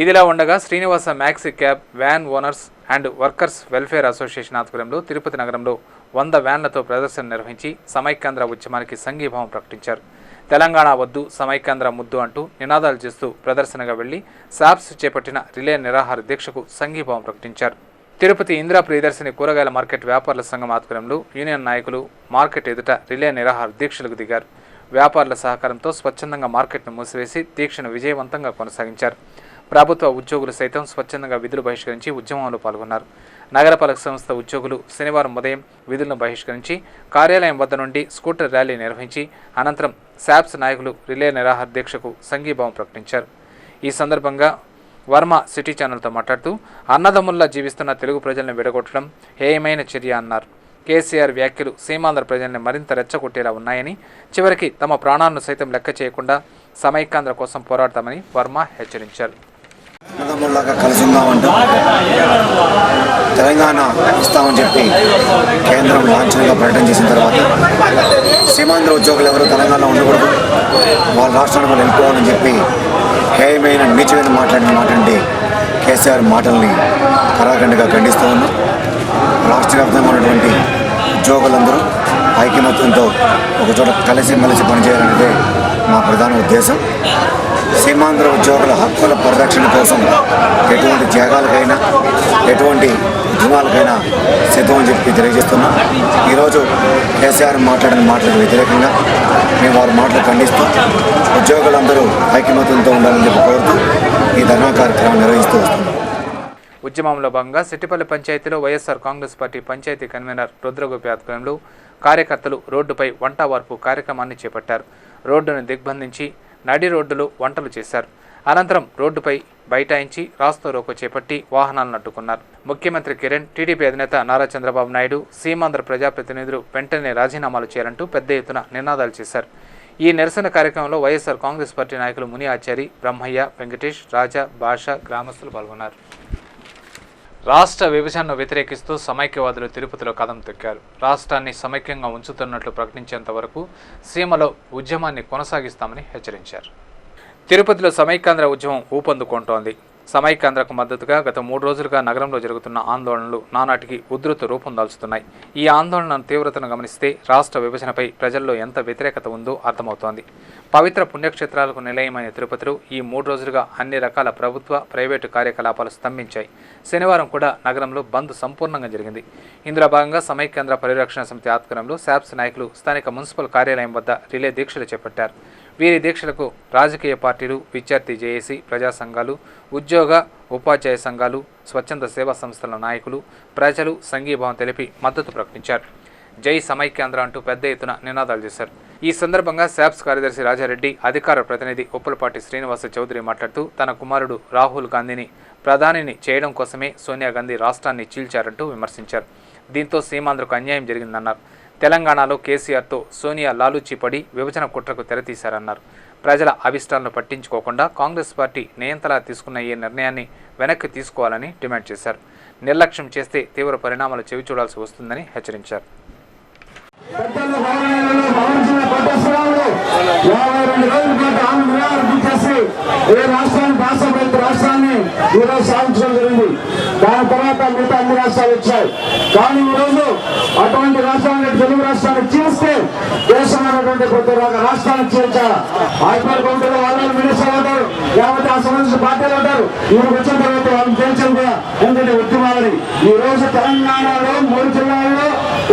ఇదిలా ఉండగా Srinivasa maxi cab van owners and workers welfare association ఆధ్వర్యంలో తిరుపతి నగరంలో 100 వ్యాన్లతో ప్రదర్శన నిర్వహించి సమైక్యాంధ్ర ఉద్యమానికి సంఘీభావం ప్రకటించారు. తెలంగాణ వద్దు సమైక్యాంధ్ర ముద్దు అంటూ నినాదాలు చేస్తూ ప్రదర్శనగా వెళ్లి సాప్స్ చేపట్టిన రిలే నిరాహార దీక్షకు సంఘీభావం ప్రకటించారు. తిరుపతి ఇందిరా ప్రియదర్శిని కూరగాయల మార్కెట్ వ్యాపారుల సంఘం ఆధ్వర్యంలో యూనియన్ నాయకులు మార్కెట్ ఎదుట రిలే నిరాహార దీక్షలకు దిగారు. వ్యాపారుల సహకారంతో స్వచ్ఛందంగా మార్కెట్ను మూసివేసి దీక్షను విజయవంతంగా కొనసాగించారు. ప్రభుత్వ ఉద్యోగులు సైతం స్వచ్ఛందంగా విధులు బహిష్కరించి ఉద్యమంలో పాల్గొన్నారు. నగరపాలక సంస్థ ఉద్యోగులు శనివారం ఉదయం విధులను బహిష్కరించి కార్యాలయం వద్ద నుండి స్కూటర్ ర్యాలీ నిర్వహించి అనంతరం సాప్స్ నాయకులు రిలే నిరాహార దీక్షకు సంఘీభావం ప్రకటించారు. ఈ సందర్భంగా వర్మ సిటీ ఛానల్తో మాట్లాడుతూ అన్నదమ్ముల్లా జీవిస్తున్న తెలుగు ప్రజలను విడగొట్టడం హేయమైన చర్య అన్నారు. కేసీఆర్ వ్యాఖ్యలు సీమాంధ్ర ప్రజల్ని మరింత రెచ్చగొట్టేలా ఉన్నాయని, చివరికి తమ ప్రాణాలను సైతం లెక్క చేయకుండా సమైక్యాంధ్ర కోసం పోరాడతామని వర్మ హెచ్చరించారు. అన్నదమ్ముల్లాగా కలిసి ఉందామంటూ తెలంగాణ ఇస్తామని చెప్పి కేంద్రం లాంఛనంగా ప్రకటన చేసిన తర్వాత సీమాంధ్ర ఉద్యోగులు ఎవరు తెలంగాణలో ఉండకూడదు, వాళ్ళ రాష్ట్రానికి వాళ్ళు వెళ్ళిపోవాలని చెప్పి హేయమైన నీచమైన మాట్లాడి కేసీఆర్ మాటల్ని కరాఖండిగా ఖండిస్తూ ఉన్నాం. రాష్ట్ర వ్యాప్తంగా ఉన్నటువంటి ఉద్యోగులందరూ ఐకమత్యంతో ఒకచోట కలిసిమెలిసి పనిచేయాలనేదే మా ప్రధాన ఉద్దేశం. సీమాంధ్ర ఉద్యోగుల హక్కుల పరిరక్షణ కోసం ఎటువంటి త్యాగాలకైనా ఎటువంటి ఉద్యమాలకైనా సిద్ధం అని చెప్పి తెలియజేస్తున్నాం. ఈరోజు కేసీఆర్ మాట్లాడిన మాటలకు వ్యతిరేకంగా మేము వారి మాటలు ఖండిస్తూ ఉద్యోగులందరూ ఐకమత్యంతో ఉండాలని చెప్పి కోరుతూ ఈ ధర్నా కార్యక్రమం నిర్వహిస్తూ వస్తున్నాం. ఉద్యమంలో భాగంగా సిట్టిపల్లి పంచాయతీలో YSR Congress party panchayat convener రుద్రగోపి ఆధ్వర్యంలో కార్యకర్తలు రోడ్డుపై వంట వార్పు కార్యక్రమాన్ని చేపట్టారు. రోడ్డును దిగ్బంధించి నడి రోడ్డులో వంటలు చేశారు. అనంతరం రోడ్డుపై బైఠాయించి రాస్తా రోకో చేపట్టి వాహనాలను అడ్డుకున్నారు. ముఖ్యమంత్రి కిరణ్, టీడీపీ అధినేత నారా చంద్రబాబు నాయుడు, సీమాంధ్ర ప్రజాప్రతినిధులు వెంటనే రాజీనామాలు చేయాలంటూ పెద్ద ఎత్తున నినాదాలు చేశారు. ఈ నిరసన కార్యక్రమంలో వైఎస్ఆర్ కాంగ్రెస్ పార్టీ నాయకులు ముని ఆచారి, బ్రహ్మయ్య, వెంకటేష్, రాజా, భాష, గ్రామస్తులు పాల్గొన్నారు. రాష్ట్ర విభజనను వ్యతిరేకిస్తూ సమైక్యవాదులు తిరుపతిలో కదం తొక్కారు. రాష్ట్రాన్ని సమైక్యంగా ఉంచుతున్నట్లు ప్రకటించేంత వరకు సీమలో ఉద్యమాన్ని కొనసాగిస్తామని హెచ్చరించారు. తిరుపతిలో సమైక్యాంధ్ర ఉద్యమం ఊపందుకుంటోంది. సమైక్యాంధ్రకు మద్దతుగా గత 3 రోజులుగా నగరంలో జరుగుతున్న ఆందోళనలు నానాటికి ఉధృత రూపం దాల్చుతున్నాయి. ఈ ఆందోళన తీవ్రతను గమనిస్తే రాష్ట్ర విభజనపై ప్రజల్లో ఎంత వ్యతిరేకత ఉందో అర్థమవుతోంది. పవిత్ర పుణ్యక్షేత్రాలకు నిలయమైన తిరుపతిలో ఈ 3 రోజులుగా అన్ని రకాల ప్రభుత్వ, ప్రైవేటు కార్యకలాపాలు స్తంభించాయి. శనివారం కూడా నగరంలో బంద్ సంపూర్ణంగా జరిగింది. ఇందులో భాగంగా సమైక్యాంధ్ర పరిరక్షణ సమితి ఆధ్వర్యంలో సాప్స్ నాయకులు స్థానిక మున్సిపల్ కార్యాలయం వద్ద రిలే దీక్షలు చేపట్టారు. వీరి దీక్షలకు రాజకీయ పార్టీలు, విద్యార్థి జేఏసీ, ప్రజా సంఘాలు, ఉద్యోగ, ఉపాధ్యాయ సంఘాలు, స్వచ్ఛంద సేవా సంస్థల నాయకులు, ప్రజలు సంఘీభావం తెలిపి మద్దతు ప్రకటించారు. జై సమైక్యాంధ్ర అంటూ పెద్ద ఎత్తున నినాదాలు చేశారు. ఈ సందర్భంగా సాప్స్ కార్యదర్శి రాజారెడ్డి, అధికార ప్రతినిధి ఉప్పలపాటి శ్రీనివాస చౌదరి మాట్లాడుతూ తన కుమారుడు రాహుల్ గాంధీని ప్రధానిని చేయడం కోసమే సోనియా గాంధీ రాష్ట్రాన్ని చీల్చారంటూ విమర్శించారు. దీంతో సీమాంధ్రకు అన్యాయం జరిగిందన్నారు. తెలంగాణలో కేసీఆర్తో సోనియా లాలూచీ పడి విభజన కుట్రకు తెరతీశారన్నారు. ప్రజల అభిష్టాలను పట్టించుకోకుండా కాంగ్రెస్ పార్టీ నియంతలా తీసుకున్న ఈ నిర్ణయాన్ని వెనక్కి తీసుకోవాలని డిమాండ్ చేశారు. నిర్లక్ష్యం చేస్తే తీవ్ర పరిణామాలు చవిచూడాల్సి వస్తుందని హెచ్చరించారు. రాష్ట్రాన్ని ఈరోజు సాధించడం జరిగింది. దాని తర్వాత మిగతా అన్ని రాష్ట్రాలు వచ్చాయి. కానీ ఈరోజు అటువంటి రాష్ట్రాన్ని, తెలుగు రాష్ట్రాన్ని చీల్స్తే దేశమైనటువంటి ప్రతి రాష్ట్రాన్ని చీల్చాలి. హైకోర్టు కౌంటర్లో వాళ్ళు మినిస్టర్లు ఉంటారు, లేకపోతే ఆ సంబంధించిన పార్టీలు ఉంటారు. ఇవి వచ్చిన తర్వాత వాళ్ళని తెలిసింది కూడా ఎందుకంటే ఉద్యమాలని. ఈ రోజు తెలంగాణలో 3 జిల్లాల్లో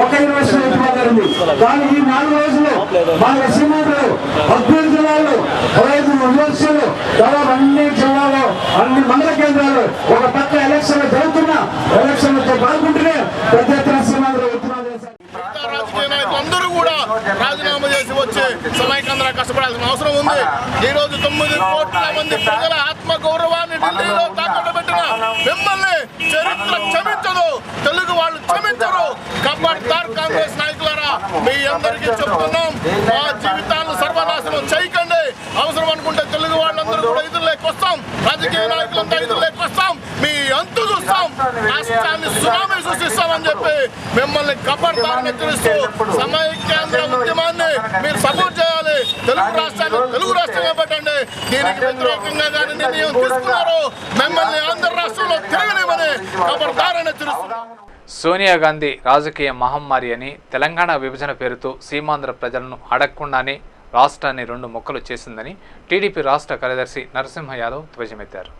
ఒక యూనివర్సిటీ ఉద్యమం జరిగింది. కానీ ఈ 4 రోజుల్లో మన సీమాంధ్రలో 13 జిల్లాల్లో 15 యూనివర్సిటీలు, దాదాపు అన్ని జిల్లాలో అన్ని మండల కేంద్రాల్లో ఒక పక్క ఎలక్షన్లు జరుగుతున్నా ఎలక్షన్లతో పాల్గొంటూనే పెద్ద ఎత్తున సీమాంధ్ర ఉద్యమాలు చేశారు. రాజకీయ నాయకులందరూ కూడా రాజీనామా చేసి వచ్చి సమైక్యాంధ్ర కష్టపడాల్సిన అవసరం ఉంది. ఈ రోజు 9 కోట్ల మంది ప్రజల ఆత్మ గౌరవాన్ని ఢిల్లీలో తాకట్టు పెట్టిన మిమ్మల్ని చరిత్ర క్షమించదు, తెలుగు వాళ్ళు క్షమించరు. కబడ్దార్ కాంగ్రెస్ నాయకులారా, మీ అందరికీ చెప్తున్నాం, మా జీవితాలను సర్వనాశనం చేయకండి. అవసరం అనుకుంటే తెలుగు వాళ్ళందరూ కూడా ఎదురులేకి వస్తాం, రాజకీయ నాయకులంతా ఎదురులేకి వస్తాం, మీ అంతు చూస్తాం. రాష్ట్రాన్ని సునామీ సృష్టిస్తామని చెప్పి మిమ్మల్ని కబర్దారని హెచ్చరిస్తూ సమైక్యాంధ్ర ఉద్యమాన్ని మీరు సపోర్ట్ చేయాలి. తెలుగు రాష్ట్రాన్ని తెలుగు రాష్ట్రంగా పెట్టండి. దీనికి వ్యతిరేకంగా కానీ నిర్ణయం తీసుకున్నారు మిమ్మల్ని ఆంధ్ర రాష్ట్రంలో తిరగలేమని కబర్దారని హెచ్చరిస్తున్నారు. సోనియా గాంధీ రాజకీయ మహమ్మారి అని తెలంగాణ విభజన పేరుతో సీమాంధ్ర ప్రజలను అడగకుండానే రాష్ట్రాన్ని 2 ముక్కలు చేసిందని టీడీపీ రాష్ట్ర కార్యదర్శి నరసింహ యాదవ్ ధ్వజమెత్తారు.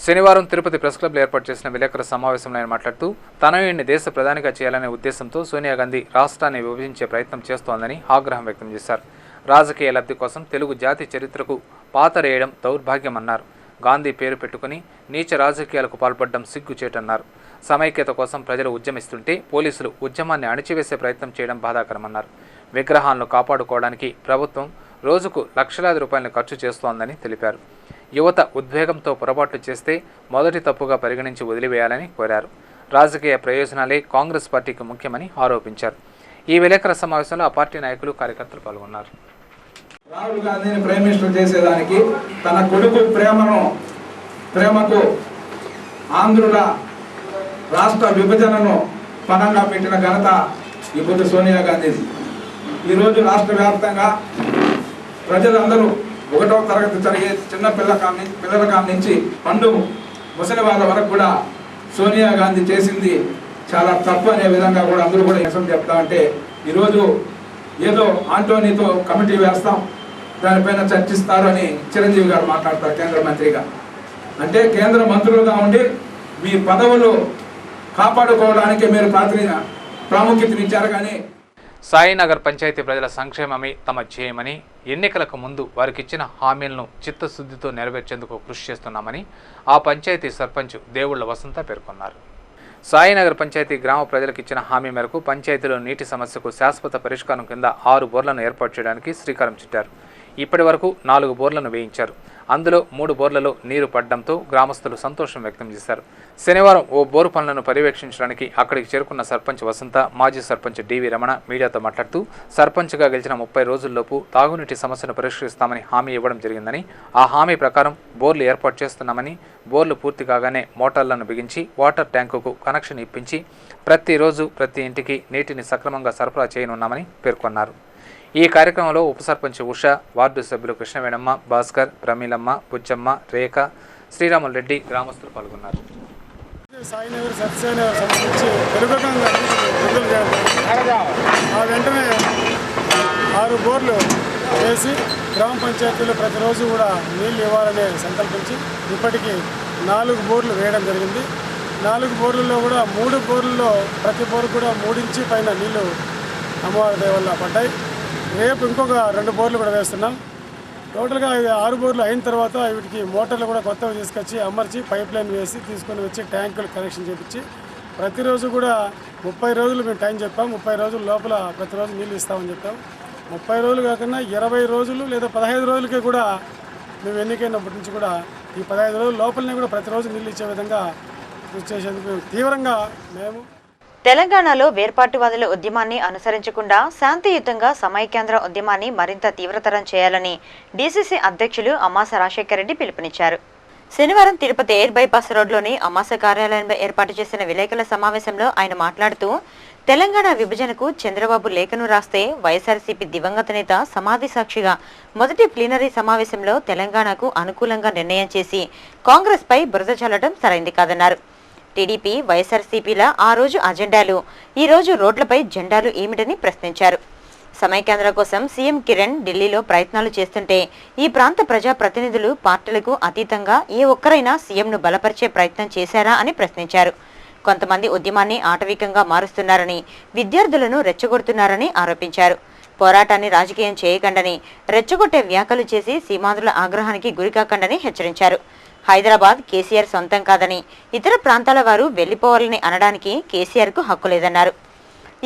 శనివారం తిరుపతి ప్రెస్ క్లబ్లో ఏర్పాటు చేసిన విలేకరుల సమావేశంలో ఆయన మాట్లాడుతూ తనయుడిని దేశ ప్రధానిగా చేయాలనే ఉద్దేశంతో సోనియా గాంధీ రాష్ట్రాన్ని విభజించే ప్రయత్నం చేస్తోందని ఆగ్రహం వ్యక్తం చేశారు. రాజకీయ లబ్ధి కోసం తెలుగు జాతి చరిత్రకు పాతరేయడం దౌర్భాగ్యమన్నారు. గాంధీ పేరు పెట్టుకుని నీచ రాజకీయాలకు పాల్పడడం సిగ్గుచేటన్నారు. సమైక్యత కోసం ప్రజలు ఉద్యమిస్తుంటే పోలీసులు ఉద్యమాన్ని అణిచివేసే ప్రయత్నం చేయడం బాధాకరమన్నారు. విగ్రహాలను కాపాడుకోవడానికి ప్రభుత్వం రోజుకు లక్షలాది రూపాయలను ఖర్చు చేస్తోందని తెలిపారు. యువత ఉద్వేగంతో పొరపాట్లు చేస్తే మొదటి తప్పుగా పరిగణించి వదిలివేయాలని కోరారు. రాజకీయ ప్రయోజనాలే కాంగ్రెస్ పార్టీకి ముఖ్యమని ఆరోపించారు. ఈ విలేకరుల సమావేశంలో ఆ పార్టీ నాయకులు కార్యకర్తలు పాల్గొన్నారు. రాహుల్ గాంధీని ప్రైమ్ మినిస్టర్ చేసేదానికి తన కొడుకు ప్రేమకు ఆంధ్రుల రాష్ట్ర విభజనను పణంగా పెట్టిన ఘనత ఇప్పుడు సోనియా గాంధీది. ఈరోజు రాష్ట్ర వ్యాప్తంగా ప్రజలందరూ 1వ తరగతి జరిగే చిన్న పిల్లల కాడి నుంచి పండు ముసలి వాళ్ళ వరకు కూడా సోనియా గాంధీ చేసింది చాలా తప్పు అనే విధంగా కూడా అందరూ కూడా నిజం చెప్తామంటే ఈరోజు ఏదో ఆంటోనీతో కమిటీ వేస్తాం దానిపైన చర్చిస్తారు అని చిరంజీవి గారు మాట్లాడతారు కేంద్ర మంత్రిగా. అంటే కేంద్ర మంత్రులుగా ఉండి మీ పదవులు కాపాడుకోవడానికి మీరు ప్రాముఖ్యతనిచ్చారు. కానీ సాయినగర్ పంచాయతీ ప్రజల సంక్షేమమే తమ ధ్యేయమని, ఎన్నికలకు ముందు వారికిచ్చిన హామీలను చిత్తశుద్ధితో నెరవేర్చేందుకు కృషి చేస్తున్నామని ఆ పంచాయతీ సర్పంచ్ దేవుళ్ల వసంత పేర్కొన్నారు. సాయినగర్ పంచాయతీ గ్రామ ప్రజలకు ఇచ్చిన హామీ మేరకు పంచాయతీలో నీటి సమస్యకు శాశ్వత పరిష్కారం కింద 6 బోర్లను ఏర్పాటు చేయడానికి శ్రీకారం చుట్టారు. ఇప్పటి వరకు 4 బోర్లను వేయించారు. అందులో 3 బోర్లలో నీరు పడడంతో గ్రామస్తులు సంతోషం వ్యక్తం చేశారు. శనివారం ఓ బోరు పనులను పర్యవేక్షించడానికి అక్కడికి చేరుకున్న సర్పంచ్ వసంత, మాజీ సర్పంచ్ డివి రమణ మీడియాతో మాట్లాడుతూ సర్పంచ్గా గెలిచిన 30 రోజుల్లోపు తాగునీటి సమస్యను పరిష్కరిస్తామని హామీ ఇవ్వడం జరిగిందని, ఆ హామీ ప్రకారం బోర్లు ఏర్పాటు చేస్తున్నామని, బోర్లు పూర్తి కాగానే మోటార్లను బిగించి వాటర్ ట్యాంకుకు కనెక్షన్ ఇప్పించి ప్రతిరోజు ప్రతి ఇంటికి నీటిని సక్రమంగా సరఫరా చేయనున్నామని పేర్కొన్నారు. ఈ కార్యక్రమంలో ఉప సర్పంచ్ ఉష, వార్డు సభ్యులు కృష్ణవేణమ్మ, భాస్కర్, ప్రమీలమ్మ, బుచ్చమ్మ, రేఖ, శ్రీరాములు రెడ్డి గ్రామస్తులు పాల్గొన్నారు. సాయినగర్ సత్యసాయినగర్ సంబంధించి తెలుగుకంగా విడుదల చేయడం ఆ వెంటనే 6 బోర్లు వేసి గ్రామ పంచాయతీలో ప్రతిరోజు కూడా నీళ్లు ఇవ్వాలని సంకల్పించి ఇప్పటికీ 4 బోర్లు వేయడం జరిగింది. 4 బోర్లలో కూడా 3 బోర్లలో ప్రతి బోర్లు కూడా 3 ఇంచు పైన నీళ్లు అమ్మవారి దయ వల్ల పడ్డాయి. రేపు ఇంకొక 2 బోర్లు కూడా వేస్తున్నాం. టోటల్గా 6 బోర్లు అయిన తర్వాత వీటికి మోటార్లు కూడా కొత్తవి తీసుకొచ్చి అమర్చి పైప్ లైన్ వేసి తీసుకొని వచ్చి ట్యాంకులు కనెక్షన్ చేపించి ప్రతిరోజు కూడా 30 రోజులు మేము టైం చెప్పాం. 30 రోజుల లోపల ప్రతిరోజు నీళ్ళు ఇస్తామని చెప్పాం. 30 రోజులు కాకుండా 20 రోజులు లేదా 15 రోజులకి కూడా మేము ఎన్నికైనప్పటి నుంచి కూడా ఈ 15 రోజుల లోపలనే కూడా ప్రతిరోజు నీళ్ళు ఇచ్చే విధంగా కృషి చేసేందుకు తీవ్రంగా మేము తెలంగాణలో వేర్పాటువాదుల ఉద్యమాన్ని అనుసరించకుండా శాంతియుతంగా సమైక్యాంధ్ర ఉద్యమాన్ని మరింత తీవ్రతరం చేయాలని డీసీసీ అధ్యక్షులు అమ్మాస రాజశేఖర రెడ్డి పిలుపునిచ్చారు. శనివారం తిరుపతి ఎయిర్ బైపాస్ రోడ్లోని అమ్మాస కార్యాలయంలో ఏర్పాటు చేసిన విలేకరుల సమావేశంలో ఆయన మాట్లాడుతూ తెలంగాణ విభజనకు చంద్రబాబు లేఖను రాస్తే వైఎస్ఆర్సీపీ దివంగత నేత సమాధి సాక్షిగా మొదటి ప్లీనరీ సమావేశంలో తెలంగాణకు అనుకూలంగా నిర్ణయం చేసి కాంగ్రెస్పై బురద చల్లడం సరైంది కాదన్నారు. టీడీపీ, వైఎస్ఆర్సీపీల ఆ రోజు అజెండాలు, ఈ రోజు రోడ్లపై జెండాలు ఏమిటని ప్రశ్నించారు. సమైక్యాంధ్ర కోసం సీఎం కిరణ్ ఢిల్లీలో ప్రయత్నాలు చేస్తుంటే ఈ ప్రాంత ప్రజాప్రతినిధులు పార్టీలకు అతీతంగా ఏ ఒక్కరైనా సీఎంను బలపరిచే ప్రయత్నం చేశారా అని ప్రశ్నించారు. కొంతమంది ఉద్యమాన్ని ఆటవికంగా మారుస్తున్నారని, విద్యార్థులను రెచ్చగొడుతున్నారని ఆరోపించారు. పోరాటాన్ని రాజకీయం చేయకండని, రెచ్చగొట్టే వ్యాఖ్యలు చేసి సీమాంధ్రుల ఆగ్రహానికి గురికాకండని హెచ్చరించారు. హైదరాబాద్ కేసీఆర్ సొంతం కాదని, ఇతర ప్రాంతాల వారు వెళ్లిపోవాలని అనడానికి కేసీఆర్కు హక్కు లేదన్నారు.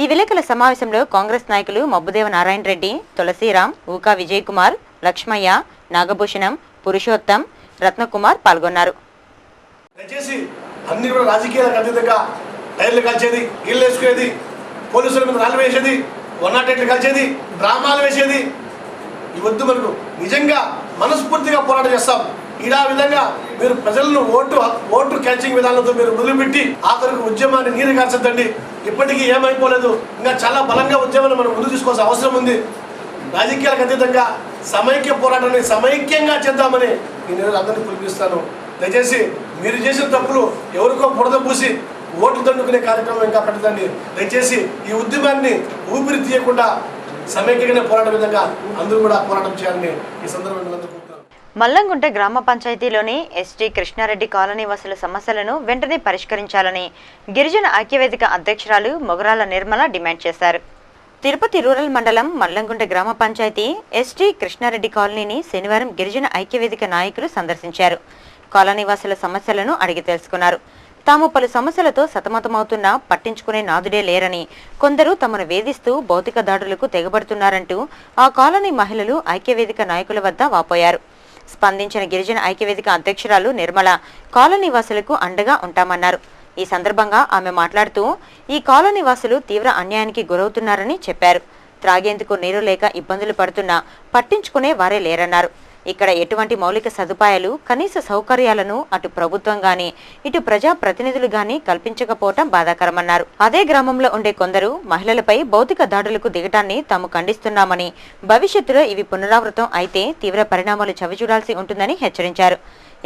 ఈ విలేకరుల సమావేశంలో కాంగ్రెస్ నాయకులు మబ్బుదేవ నారాయణ రెడ్డి, తులసీరాం, ఊకా విజయ్ కుమార్, లక్ష్మయ్య, నాగభూషణం, పురుషోత్తం, రత్నకుమార్ పాల్గొన్నారు. దయచేసి అన్ని కూడా రాజకీయాలకు అతీతంగా టైర్లు కలిసేది, ఇళ్ళు వేసుకునేది, పోలీసుల మీద రాళ్ళు వేసేది, 108 కలిసేది, డ్రామాలు వేసేది ఈ వద్దు. మనకు నిజంగా మనస్ఫూర్తిగా పోరాటం చేస్తాం. ఇలా విధంగా మీరు ప్రజలను ఓటు క్యాచింగ్ విధానంతో మీరు మొదలుపెట్టి ఆఖరికి ఉద్యమాన్ని నీరు కార్చద్దండి. ఇప్పటికీ ఏమైపోలేదు, ఇంకా చాలా బలంగా ఉద్యమాన్ని మనం ముందుకు తీసుకోవాల్సిన అవసరం ఉంది. రాజకీయాలకు అతీతంగా సమైక్య పోరాటాన్ని సమైక్యంగా చేద్దామని నేను అందరినీ పిలిపిస్తాను. దయచేసి మీరు చేసిన తప్పులు ఎవరికో బురద పూసి ఓట్లు దండుకునే కార్యక్రమం ఇంకా పెట్టదండి. దయచేసి ఈ ఉద్యమాన్ని ఊపిరి తీయకుండా సమైక్యంగా పోరాడే విధంగా అందరూ కూడా పోరాటం చేయాలని ఈ సందర్భంగా మల్లంగుంట గ్రామ పంచాయతీలోని ఎస్టీ కృష్ణారెడ్డి కాలనీ వాసుల సమస్యలను వెంటనే పరిష్కరించాలని గిరిజన ఐక్యవేదిక అధ్యక్షురాలు మొగరాల నిర్మల డిమాండ్ చేశారు. తిరుపతి రూరల్ మండలం మల్లంగుంట గ్రామ పంచాయతీ ఎస్టీ కృష్ణారెడ్డి కాలనీని శనివారం గిరిజన ఐక్యవేదిక నాయకులు సందర్శించారు. కాలనీ వాసుల సమస్యలను అడిగి తెలుసుకున్నారు. తాము పలు సమస్యలతో సతమతమవుతున్నా పట్టించుకునే నాదుడే లేరని, కొందరు తమను వేధిస్తూ భౌతిక దాడులకు తెగబడుతున్నారంటూ ఆ కాలనీ మహిళలు ఐక్యవేదిక నాయకుల వద్ద వాపోయారు. స్పందించిన గిరిజన ఐక్యవేదిక అధ్యక్షురాలు నిర్మల కాలనీ వాసులకు అండగా ఉంటామన్నారు. ఈ సందర్భంగా ఆమె మాట్లాడుతూ ఈ కాలనీ వాసులు తీవ్ర అన్యాయానికి గురవుతున్నారని చెప్పారు. త్రాగేందుకు నీరు లేక ఇబ్బందులు పడుతున్నా పట్టించుకునే వారే లేరన్నారు. ఇక్కడ ఎటువంటి మౌలిక సదుపాయాలు, కనీస సౌకర్యాలను అటు ప్రభుత్వం గాని ఇటు ప్రజా ప్రతినిధులు గాని కల్పించకపోవటం బాధాకరమన్నారు. అదే గ్రామంలో ఉండే కొందరు మహిళలపై భౌతిక దాడులకు దిగటాన్ని తాము ఖండిస్తున్నామని, భవిష్యత్తులో ఇవి పునరావృతం అయితే తీవ్ర పరిణామాలు చవిచూడాల్సి ఉంటుందని హెచ్చరించారు.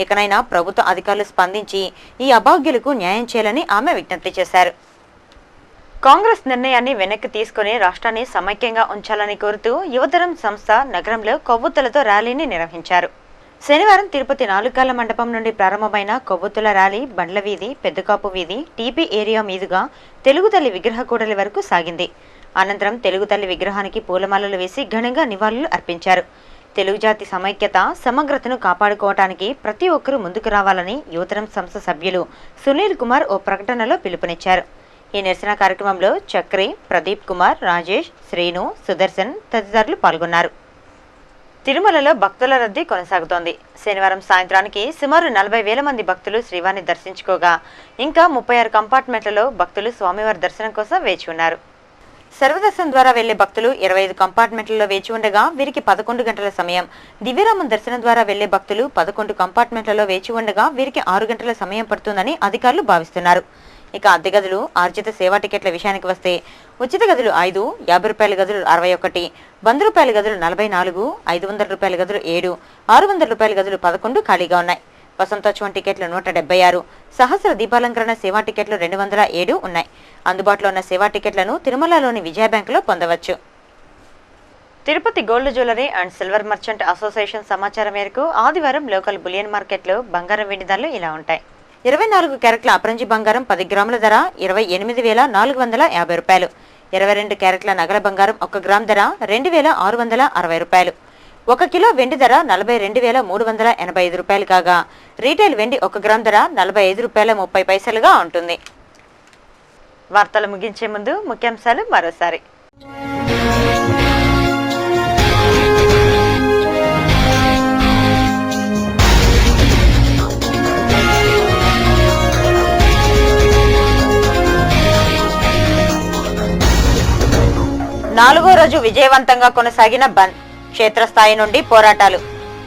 ఇకనైనా ప్రభుత్వ అధికారులు స్పందించి ఈ అభాగ్యులకు న్యాయం చేయాలని ఆమె విజ్ఞప్తి చేశారు. కాంగ్రెస్ నిర్ణయాన్ని వెనక్కి తీసుకుని రాష్ట్రాన్ని సమైక్యంగా ఉంచాలని కోరుతూ యువతరం సంస్థ నగరంలో కొవ్వొత్తులతో ర్యాలీని నిర్వహించారు. శనివారం తిరుపతి నాలుగాల మండపం నుండి ప్రారంభమైన కొవ్వొత్తుల ర్యాలీ బండ్ల వీధి, పెద్దకాపు వీధి, టీపీ ఏరియా మీదుగా తెలుగు తల్లి విగ్రహ కూడలి వరకు సాగింది. అనంతరం తెలుగు తల్లి విగ్రహానికి పూలమాలలు వేసి ఘనంగా నివాళులు అర్పించారు. తెలుగు జాతి సమైక్యత, సమగ్రతను కాపాడుకోవటానికి ప్రతి ఒక్కరూ ముందుకు రావాలని యువతరం సంస్థ సభ్యులు సునీల్ కుమార్ ఓ ప్రకటనలో పిలుపునిచ్చారు. ఈ నిరసన కార్యక్రమంలో చక్రి, ప్రదీప్ కుమార్, రాజేష్, శ్రీను, సుదర్శన్ తదితరులు పాల్గొన్నారు. తిరుమలలో భక్తుల రద్దీ కొనసాగుతోంది. శనివారం సాయంత్రానికి సుమారు 40,000 మంది భక్తులు శ్రీవారిని దర్శించుకోగా ఇంకా 36 కంపార్ట్మెంట్లలో భక్తులు స్వామివారి దర్శనం కోసం వేచి ఉన్నారు. సర్వదర్శనం ద్వారా వెళ్లే భక్తులు 25 కంపార్ట్మెంట్లలో వేచి ఉండగా వీరికి 11 గంటల సమయం, దివ్యరామం దర్శనం ద్వారా వెళ్లే భక్తులు 11 కంపార్ట్మెంట్లలో వేచి ఉండగా వీరికి 6 గంటల సమయం పడుతుందని అధికారులు భావిస్తున్నారు. ఇక అద్దె గదులు, ఆర్జిత సేవా టికెట్ల విషయానికి వస్తే ఉచిత గదులు 5, 50 రూపాయల గదులు 61, 100 రూపాయల గదులు 44, 500 రూపాయల గదులు 7, 600 రూపాయల గదులు 11 ఖాళీగా ఉన్నాయి. వసంతోత్సవం టికెట్లు 176, సహస్ర దీపాలంకరణ సేవా టికెట్లు 207 ఉన్నాయి. అందుబాటులో ఉన్న సేవా టికెట్లను తిరుమలలోని విజయ బ్యాంకులో పొందవచ్చు. Tirupati gold jewellery and silver merchant association సమాచారం మేరకు ఆదివారం లోకల్ బులియన్ మార్కెట్లో బంగారం వెండి ధరలు ఇలా ఉంటాయి. 24 క్యారెట్ల అపరంజి బంగారం 10 గ్రాముల ధర 28,450 రూపాయలు. 22 క్యారెట్ల నగల బంగారం 1 గ్రామ్ ధర 2,660 రూపాయలు. 1 కిలో వెండి ధర 42,385 రూపాయలు కాగా రీటైల్ వెండి 1 గ్రామ్ ధర 45 రూపాయల 30 పైసలుగా ఉంటుంది. వార్తలు ముగించే ముందు ముఖ్యాంశాలు మరోసారి. నాలుగో రోజు విజయవంతంగా కొనసాగిన బంద్, క్షేత్రస్థాయి నుండి పోరాటాలు,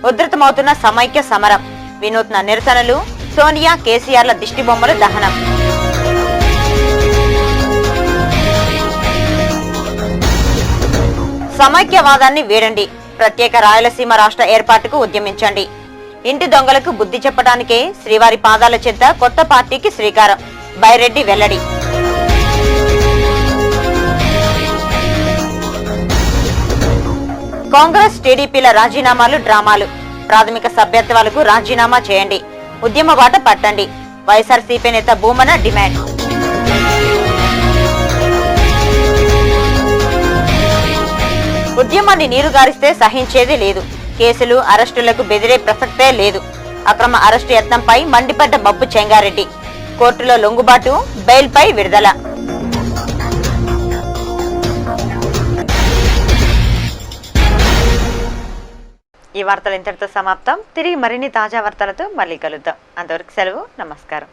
ఉధృతమవుతున్న సమైక్య సమరం, వినూత్న నిరసనలు, సోనియా కేసీఆర్ల దిష్టిబొమ్మలు దహనం. సమైక్యవాదాన్ని వీడండి, ప్రత్యేక రాయలసీమ రాష్ట్ర ఏర్పాటుకు ఉద్యమించండి. ఇంటి దొంగలకు బుద్ధి చెప్పడానికే శ్రీవారి పాదాల చెంత కొత్త పార్టీకి శ్రీకారం, బైరెడ్డి వెల్లడి. కాంగ్రెస్ టీడీపీల రాజీనామాలు డ్రామాలు, ప్రాథమిక సభ్యత్వాలకు రాజీనామా చేయండి, ఉద్యమ బాట పట్టండి, వైఎస్ఆర్సీపీ నేత భూమన డిమాండ్. ఉద్యమాన్ని నీరుగారిస్తే సహించేది లేదు, కేసులు అరెస్టులకు బెదిరే ప్రసక్తే లేదు. అక్రమ అరెస్టు యత్నంపై మండిపడ్డ మబ్బు చెంగారెడ్డి, కోర్టులో లొంగుబాటు, బెయిల్పై విడుదల. ఈ వార్తలు ఇంతటితో సమాప్తం. తిరిగి మరిన్ని తాజా వార్తలతో మళ్ళీ కలుద్దాం. అంతవరకు సెలవు, నమస్కారం.